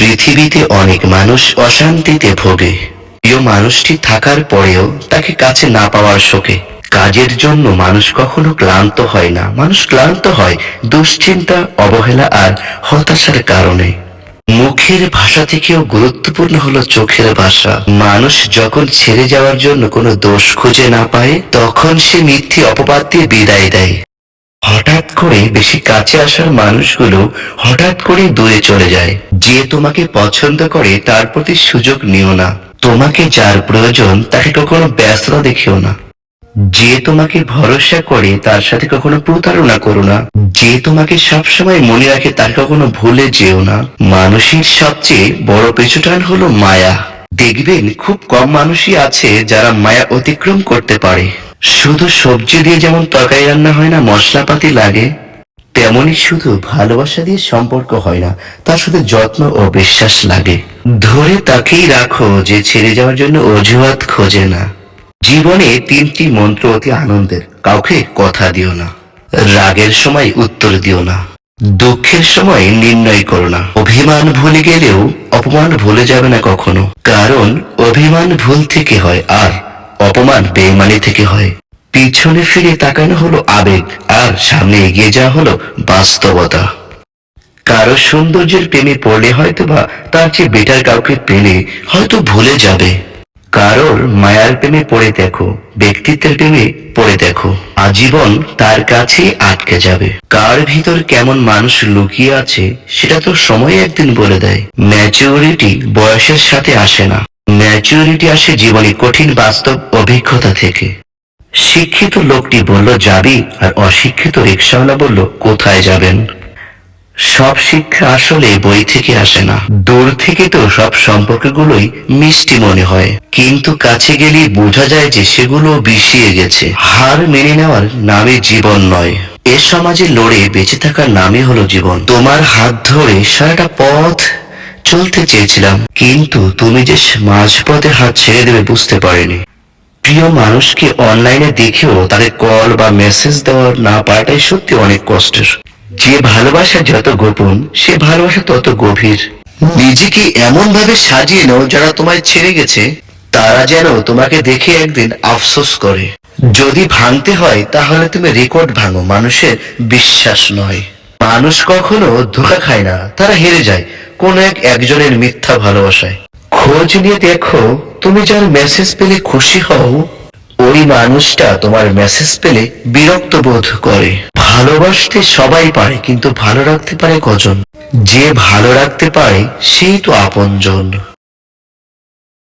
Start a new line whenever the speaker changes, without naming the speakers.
পৃথিবীতে অনেক মানুষ অশান্তিতে ভোগে। প্রিয় মানুষটি থাকার পরেও তাকে কাছে না পাওয়ার শোকে। কাজের জন্য মানুষ কখনো ক্লান্ত হয় না, মানুষ ক্লান্ত হয় দুশ্চিন্তা, অবহেলা আর হতাশার কারণে। মুখের ভাষা থেকেও গুরুত্বপূর্ণ হলো চোখের ভাষা। মানুষ যখন ছেড়ে যাওয়ার জন্য কোনো দোষ খুঁজে না পায়, তখন সে মিথ্যে অপবাদ দিয়ে বিদায় দেয়। হঠাৎ করে বেশি কাছে আসার মানুষগুলো হঠাৎ করে দূরে চলে যায়। যে তোমাকে পছন্দ করে তার প্রতি সুযোগ নিও না। তোমাকে যার প্রয়োজন তাকে কখনো ব্যস্ততা দেখিও না। যে তোমাকে ভরসা করে তার সাথে কখনো প্রতারণা করো না। যে তোমাকে সবসময় মনে রাখে তার কখনো ভুলে যেও না। মানুষের সবচেয়ে বড় পেছুটান হলো মায়া। দেখবেন খুব কম মানুষই আছে যারা মায়া অতিক্রম করতে পারে। শুধু সবজি দিয়ে যেমন তরকারি রান্না হয় না, মশলাপাতি লাগে, তেমনি শুধু ভালোবাসা দিয়ে সম্পর্ক হয় না, তার সাথে যত্ন ও বিশ্বাস লাগে। ধরে তাকেই রাখো যে ছেড়ে যাওয়ার জন্য অজুহাত খোঁজে না। জীবনে 3টি মন্ত্র অতি আনন্দের। কাউকে কথা দিও না, রাগের সময় উত্তর দিও না, দুঃখের সময় নির্ণয় করো না। অভিমান ভুলে গেলেও অপমান ভুলে যাবে না কখনো, কারণ অভিমান ভুল থেকে হয় আর অপমান বেইমানি থেকে হয়। পিছনে ফিরে তাকানো হলো আবেগ, আর সামনে এগিয়ে যাওয়া হলো বাস্তবতা। কারো সৌন্দর্যের প্রেমে পড়লে হয়তো বা তার চেয়ে বেটার কাউকে পেলে হয়তো ভুলে যাবে। কারোর মায়ার প্রেমে পড়ে দেখো, ব্যক্তিত্বের প্রেমে পড়ে দেখো, আজীবন তার কাছে আটকে যাবে। কার ভিতর কেমন মানুষ লুকিয়ে আছে সেটা তো সময় একদিন বলে দেয়। ম্যাচুরিটি বয়সের সাথে আসে না, ম্যাচুরিটি আসে জীবনে কঠিন বাস্তব অভিজ্ঞতা থেকে। শিক্ষিত লোকটি বলল যাবি, আর অশিক্ষিত রিকশাওয়ালা বলল কোথায় যাবেন। সব শিক্ষা আসলে বই থেকে আসে না। দূর থেকে তো সব সম্পর্কগুলোই মিষ্টি মনে হয়, কিন্তু কাছে গেলেই বোঝা যায় যে সেগুলো বিষিয়ে গেছে। হার মেনে নেওয়ার নামে জীবন নয়, এ সমাজে লড়ে বেঁচে থাকার নামে হলো জীবন। তোমার হাত ধরে সারাটা পথ চলতে চেয়েছিলাম, কিন্তু তুমি যে মাঝপথে হাত ছেড়ে দেবে বুঝতে পারিনি। প্রিয় মানুষকে অনলাইনে দেখেও তাদের কল বা মেসেজ দেওয়ার না পারাটাই সত্যি অনেক কষ্টের। যে ভালোবাসা যত গোপন, সে ভালোবাসা তত গভীর। নিজেকে এমন ভাবে সাজিয়ে নাও যারা তোমায় ছেড়ে গেছে, তারা যেন তোমাকে দেখে একদিন আফসোস করে। যদি ভাঙতে হয় তাহলে তুমি রেকর্ড ভাঙো, মানুষের বিশ্বাস নয়। মানুষ কখনো ধোঁকা খায় না, তারা হেরে যায় কোন একজনের মিথ্যা ভালোবাসায়। খোঁজ নিয়ে দেখো, তুমি যার মেসেজ পেলে খুশি হও, ওই মানুষটা তোমার মেসেজ পেলে বিরক্ত বোধ করে। ভালোবাসতে সবাই পারে, কিন্তু ভালো রাখতে পারে কজন? যে ভালো রাখতে পারে সেই তো আপনজন।